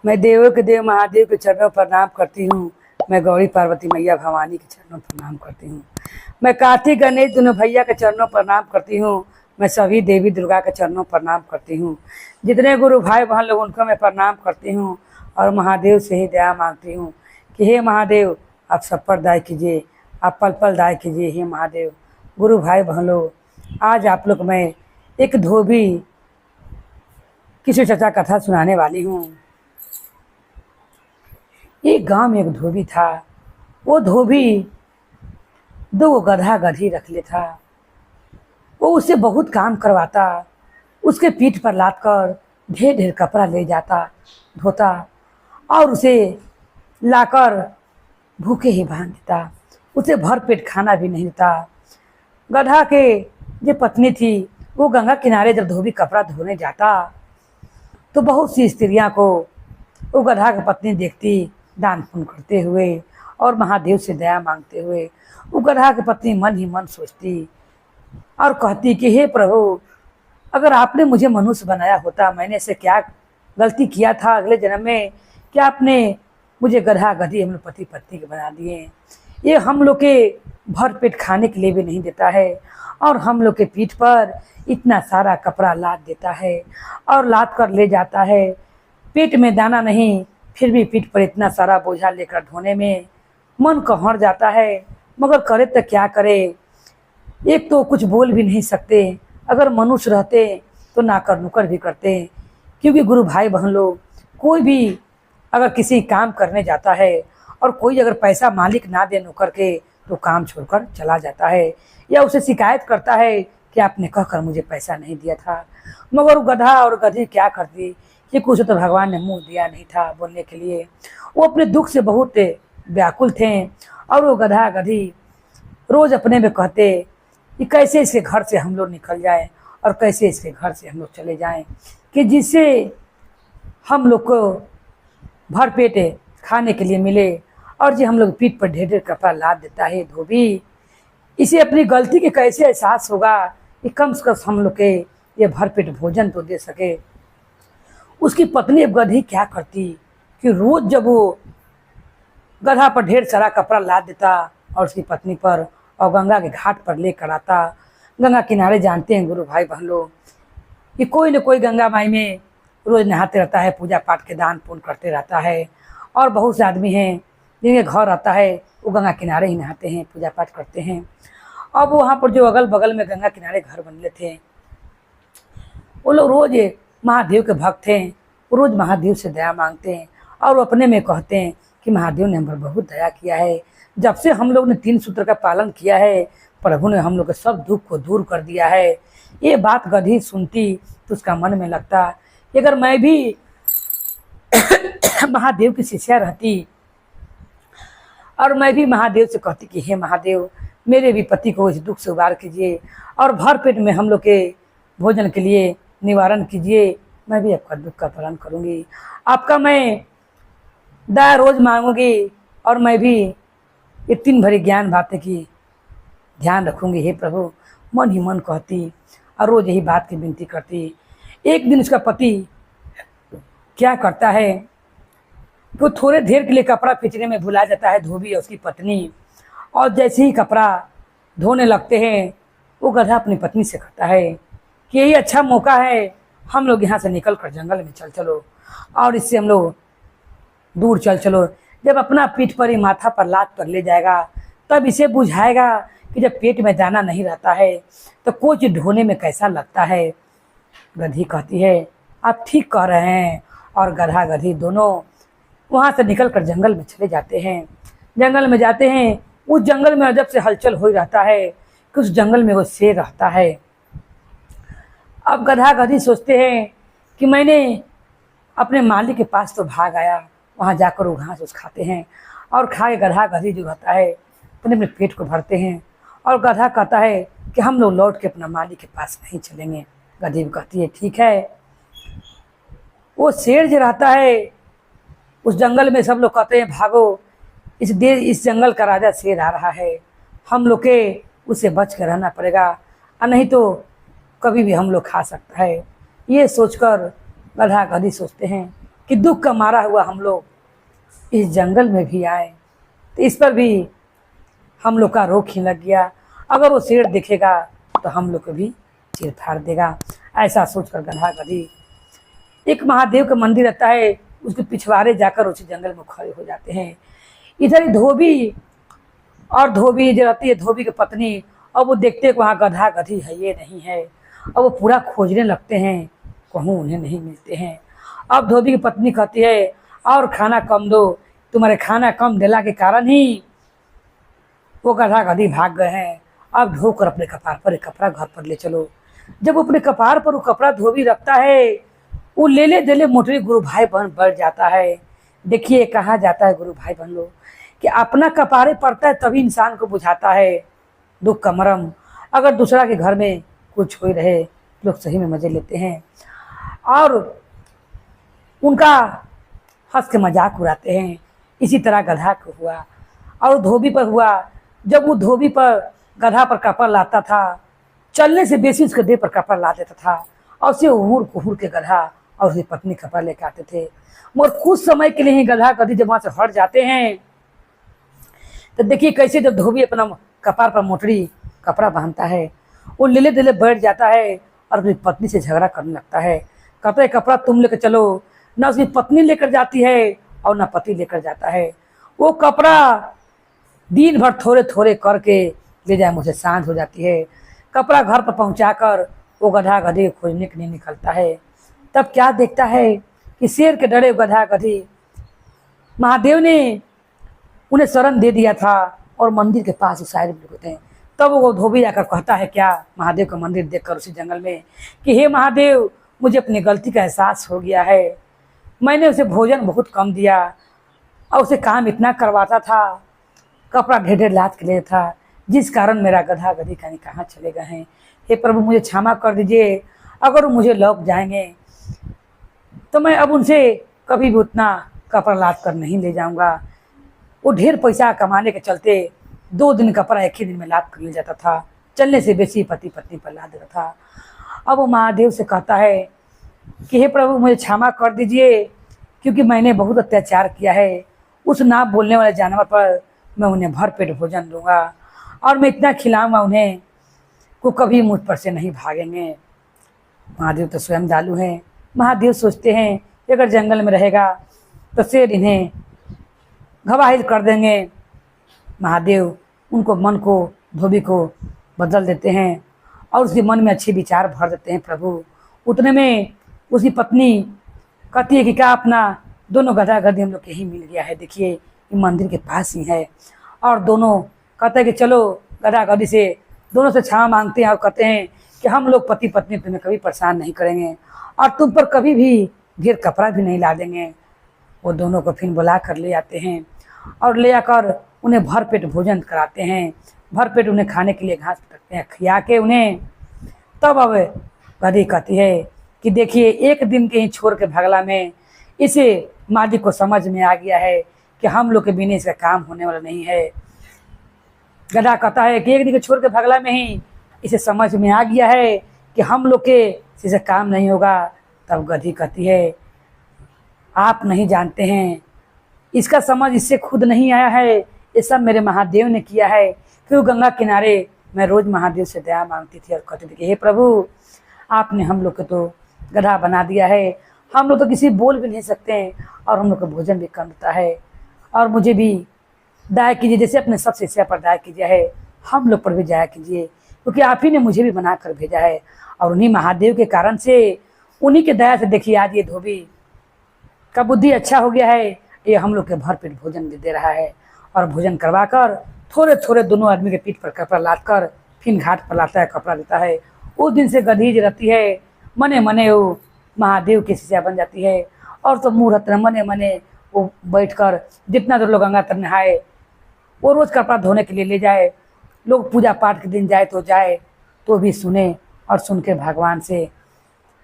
मैं देवों के देव महादेव के चरणों पर प्रणाम करती हूँ। मैं गौरी पार्वती मैया भवानी के चरणों पर प्रणाम करती हूँ। मैं कार्तिक गणेश दोनों भैया के चरणों पर प्रणाम करती हूँ। मैं सभी देवी दुर्गा के चरणों पर प्रणाम करती हूँ। जितने गुरु भाई बहन लोग उनको मैं प्रणाम करती हूँ और महादेव से ही दया मांगती हूँ कि हे महादेव आप सब पर दया कीजिए, आप पल पल दया कीजिए। हे महादेव गुरु भाई बहन लोग, आज आप लोग मैं एक धोबी किसी चचा कथा सुनाने वाली हूँ। एक गांव में एक धोबी था। वो धोबी दो गधा गधी रख ले था। वो उससे बहुत काम करवाता, उसके पीठ पर लाद कर ढेर ढेर कपड़ा ले जाता, धोता और उसे लाकर भूखे ही बांध देता। उसे भर पेट खाना भी नहीं देता। गधा के जो पत्नी थी वो गंगा किनारे जब धोबी कपड़ा धोने जाता तो बहुत सी स्त्रियां को वो गधा की पत्नी देखती दान पुण्य करते हुए और महादेव से दया मांगते हुए। वो गधा की पत्नी मन ही मन सोचती और कहती कि हे प्रभु, अगर आपने मुझे मनुष्य बनाया होता, मैंने से क्या गलती किया था अगले जन्म में, क्या आपने मुझे गधा गधी हम लोग पति पत्नी के बना दिए। ये हम लोग के भर पेट खाने के लिए भी नहीं देता है और हम लोग के पीठ पर इतना सारा कपड़ा लाद देता है और लाद कर ले जाता है। पेट में दाना नहीं, फिर भी पीठ पर इतना सारा बोझा लेकर ढोने में मन कहर जाता है, मगर करे तो क्या करे। एक तो कुछ बोल भी नहीं सकते, अगर मनुष्य रहते तो नाकर नुकर भी करते। क्योंकि गुरु भाई बहन लोग, कोई भी अगर किसी काम करने जाता है और कोई अगर पैसा मालिक ना दे नौकर के तो काम छोड़कर चला जाता है या उसे शिकायत करता है कि आपने कहकर मुझे पैसा नहीं दिया था। मगर वो गधा और गधी क्या करती कि कुछ तो भगवान ने मुंह दिया नहीं था बोलने के लिए। वो अपने दुख से बहुत व्याकुल थे और वो गधा गधी रोज अपने में कहते कि कैसे इसके घर से हम लोग निकल जाएं और कैसे इसके घर से हम लोग चले जाएं कि जिससे हम लोग को भर पेट खाने के लिए मिले। और जो हम लोग पीठ पर ढेर ढेर कपड़ा लाद देता है धोबी, इसे अपनी गलती के कैसे एहसास होगा कि कम से कम हम लोग के ये भर पेट भोजन तो दे सके। उसकी पत्नी गधी क्या करती कि रोज जब वो गधा पर ढेर सारा कपड़ा लाद देता और उसकी पत्नी पर और गंगा के घाट पर लेकर आता। गंगा किनारे जानते हैं गुरु भाई बहन लोग कि कोई न कोई गंगा माई में रोज नहाते रहता है, पूजा पाठ के दान पुण्य करते रहता है। और बहुत से आदमी हैं जिनके घर आता है वो गंगा किनारे ही नहाते हैं, पूजा पाठ करते हैं। अब वहाँ पर जो अगल बगल में गंगा किनारे घर बन थे वो लोग रोज महादेव के भक्त हैं। वो रोज महादेव से दया मांगते हैं और वो अपने में कहते हैं कि महादेव ने हम पर बहुत दया किया है। जब से हम लोग ने 3 सूत्र का पालन किया है, प्रभु ने हम लोग के सब दुख को दूर कर दिया है। ये बात गधी सुनती तो उसका मन में लगता कि अगर मैं भी महादेव की शिष्या रहती और मैं भी महादेव से कहती कि हे महादेव, मेरे भी पति को इस दुख से उबार कीजिए और भर पेट में हम लोग के भोजन के लिए निवारण कीजिए, मैं भी आपका दुख का पालन करूँगी, आपका मैं दया रोज मांगूंगी और मैं भी ये 3 भरी ज्ञान बातें की ध्यान रखूंगी। हे प्रभु, मन ही मन कहती और रोज यही बात की विनती करती। एक दिन उसका पति क्या करता है कि वो थोड़े देर के लिए कपड़ा खींचने में भुला जाता है, धोबी और उसकी पत्नी। और जैसे ही कपड़ा धोने लगते हैं वो गधा अपनी पत्नी से कहता है कि यही अच्छा मौका है, हम लोग यहाँ से निकल कर जंगल में चल चलो और इससे हम लोग दूर चल चलो। जब अपना पीठ पर ही माथा पर लाद कर ले जाएगा तब इसे बुझाएगा कि जब पेट में दाना नहीं रहता है तो कोई चीज़ ढोने में कैसा लगता है। गधी कहती है आप ठीक कह रहे हैं। और गधा गधी दोनों वहाँ से निकल कर जंगल में चले जाते हैं। जंगल में जाते हैं, उस जंगल में अजब से हलचल हो रहता है कि उस जंगल में वो शेर रहता है। अब गधा गधी सोचते हैं कि मैंने अपने मालिक के पास तो भाग आया, वहाँ जाकर वो घास उस खाते हैं और खा के गधा गधी जो रहता है अपने अपने पेट को भरते हैं। और गधा कहता है कि हम लोग लौट के अपना मालिक के पास नहीं चलेंगे। गधी भी कहती है ठीक है। वो शेर जो रहता है उस जंगल में, सब लोग कहते हैं भागो, इस जंगल का राजा शेर आ रहा है, हम लोग के उससे बच कर रहना पड़ेगा और नहीं तो कभी भी हम लोग खा सकता है। ये सोचकर गधा गधी सोचते हैं कि दुख का मारा हुआ हम लोग इस जंगल में भी आए, तो इस पर भी हम लोग का रोग ही लग गया। अगर वो शेर देखेगा तो हम लोग को भी चीर फाड़ देगा। ऐसा सोचकर गधा गधी एक महादेव का मंदिर रहता है, उसके पिछवाड़े जाकर उसी जंगल में खड़े हो जाते हैं। इधर ही धोबी और धोबी जो रहती है, धोबी की पत्नी, अब वो देखते हैं कि वहाँ गधा गधी है ये नहीं है। अब वो पूरा खोजने लगते हैं, कहूँ उन्हें नहीं मिलते हैं। अब धोबी की पत्नी कहती है और खाना कम दो, तुम्हारे खाना कम देला के कारण ही वो गधा गधी भाग गए हैं। अब धोकर अपने कपार पर एक कपड़ा घर पर ले चलो। जब अपने कपार पर वो कपड़ा धोबी रखता है, वो लेले देले मोटरी गुरु भाई बहन बढ़ जाता है। देखिए कहा जाता है गुरु भाई बहन लोग कि अपना कपारे पड़ता है तभी इंसान को बुझाता है दुख का मरम। अगर दूसरा के घर में कुछ हो रहे, लोग सही में मजे लेते हैं और उनका हंस के मजाक उड़ाते हैं। इसी तरह गधा को हुआ और धोबी पर हुआ। जब वो धोबी पर गधा पर कपड़ा लाता था, चलने से बेसी उसके देह पर कपड़ा ला देता था और उसे उहुड़ कुहुड़ के गधा और उसकी पत्नी कपड़ा लेकर आते थे। मगर कुछ समय के लिए ही गधा गधी जब वहाँ से हट जाते हैं, तो देखिए कैसे जब धोबी अपना कपार पर मोटरी कपड़ा बांधता है, वो लेले दिले बैठ जाता है और अपनी पत्नी से झगड़ा करने लगता है। कहता है कपड़ा तुम लेकर चलो। ना उसकी पत्नी लेकर जाती है और ना पति लेकर जाता है। वो कपड़ा दिन भर थोड़े थोड़े करके ले जाए, मुझे सांझ हो जाती है। कपड़ा घर पर पहुंचाकर वो गधा गधी खोजने के लिए निकलता है। तब क्या देखता है कि शेर के डरे गधा गधी महादेव ने उन्हें शरण दे दिया था और मंदिर के पास उस साइड में होते हैं। तब वो धोबी जाकर कहता है क्या महादेव का मंदिर देखकर उसी जंगल में कि हे महादेव, मुझे अपनी गलती का एहसास हो गया है। मैंने उसे भोजन बहुत कम दिया और उसे काम इतना करवाता था, कपड़ा ढेर ढेर लाद के लिए था, जिस कारण मेरा गधा गधी कहाँ चले गए हैं। हे प्रभु, मुझे क्षमा कर दीजिए। अगर वो मुझे लौट जाएंगे तो मैं अब उनसे कभी भी उतना कपड़ा लाद कर नहीं ले जाऊंगा। वो ढेर पैसा कमाने के चलते 2 दिन कपड़ा एक ही दिन में लाद कर ले जाता था, चलने से बेसी पति पत्नी पर लाद देता था। अब वो महादेव से कहता है कि हे प्रभु, मुझे क्षमा कर दीजिए, क्योंकि मैंने बहुत अत्याचार किया है। उस ना बोलने वाले जानवर पर मैं उन्हें भर पेट भोजन दूंगा और मैं इतना खिलाऊंगा उन्हें को कभी मुझ पर से नहीं भागेंगे। महादेव तो स्वयं दयालु हैं। महादेव सोचते हैं कि अगर जंगल में रहेगा तो शेर इन्हें घवाहिल कर देंगे। महादेव उनको मन को, धोबी को बदल देते हैं और उसके मन में अच्छे विचार भर देते हैं। प्रभु उतने में उसकी पत्नी कहती है कि क्या अपना दोनों गधा गधी हम लोग यही मिल गया है, देखिए ये मंदिर के पास ही है। और दोनों कहते हैं कि चलो गधा गधी से दोनों से क्षमा मांगते हैं और कहते हैं कि हम लोग पति पत्नी तुम्हें कभी परेशान नहीं करेंगे और तुम पर कभी भी ढेर कपड़ा भी नहीं ला देंगे। वो दोनों को फिर बुला कर ले आते हैं और ले आकर उन्हें भर पेट भोजन कराते हैं। भर पेट उन्हें खाने के लिए घास रखते हैं, खिया के उन्हें। तब अब गधी कहती है कि देखिए एक दिन के ही छोड़ के भगला में इसे मालिक को समझ में आ गया है कि हम लोग के बिना इसका काम होने वाला नहीं है। गधा कहता है कि एक दिन के छोड़ के भगला में ही इसे समझ में आ गया है कि हम लोग के इससे काम नहीं होगा। तब गधी कहती है आप नहीं जानते हैं, इसका समझ इससे खुद नहीं आया है, ये सब मेरे महादेव ने किया है। क्यों गंगा किनारे मैं रोज महादेव से दया मांगती थी और कहती थी कि हे प्रभु, आपने हम लोग को तो गधा बना दिया है, हम लोग तो किसी बोल भी नहीं सकते हैं और हम लोग का भोजन भी कम होता है, और मुझे भी दया कीजिए, जैसे अपने सब शिष्या पर दया कीजिए है, हम लोग पर भी दया कीजिए, क्योंकि आप ही ने मुझे भी बना कर भेजा है। और उन्हीं महादेव के कारण से, उन्हीं के दया से देखिए आज ये धोबी का बुद्धि अच्छा हो गया है। ये हम लोग के भर पेट भोजन भी दे रहा है और भोजन करवा कर थोड़े थोड़े दोनों आदमी के पीठ पर कपड़ा लाद कर फिर घाट पर लाता है, कपड़ा देता है। उस दिन से गधीज रहती है, मने मने वो महादेव की शिष्या बन जाती है। और तो मुँह रहते मने मने वो बैठ कर जितना दूर लोग गंगा तर नहाए, वो रोज़ कपड़ा धोने के लिए ले जाए, लोग पूजा पाठ के दिन जाए तो भी सुने और सुन के भगवान से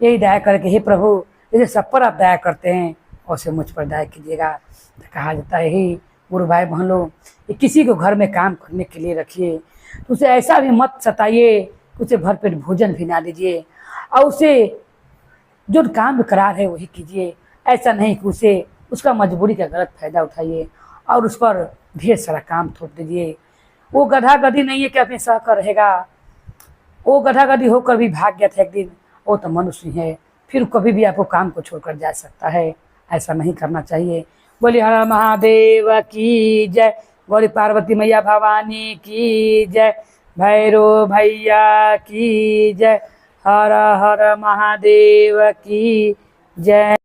यही दया करके हे प्रभु, जैसे सब पर आप दया करते हैं वैसे मुझ पर दया कीजिएगा। तो कहा जाता है ही गुरु भाई बहन लोग, किसी को घर में काम करने के लिए रखिए तो उसे ऐसा भी मत सताइए कि उसे भरपेट भोजन भी ना दीजिए, और उसे जो काम करा है वही कीजिए। ऐसा नहीं कि उसे उसका मजबूरी का गलत फायदा उठाइए और उस पर ढेर सारा काम थोप दीजिए। वो गधा गधी नहीं है कि अपने सह कर रहेगा। वो गधा गधी होकर भी भाग गया था एक दिन। वो तो मनुष्य है, फिर कभी भी आपको काम को छोड़कर जा सकता है। ऐसा नहीं करना चाहिए। बोली हर महादेव की जय, गौरी पार्वती मैया भवानी की जय, भैरव भैया की जय, हर हर महादेव की जय।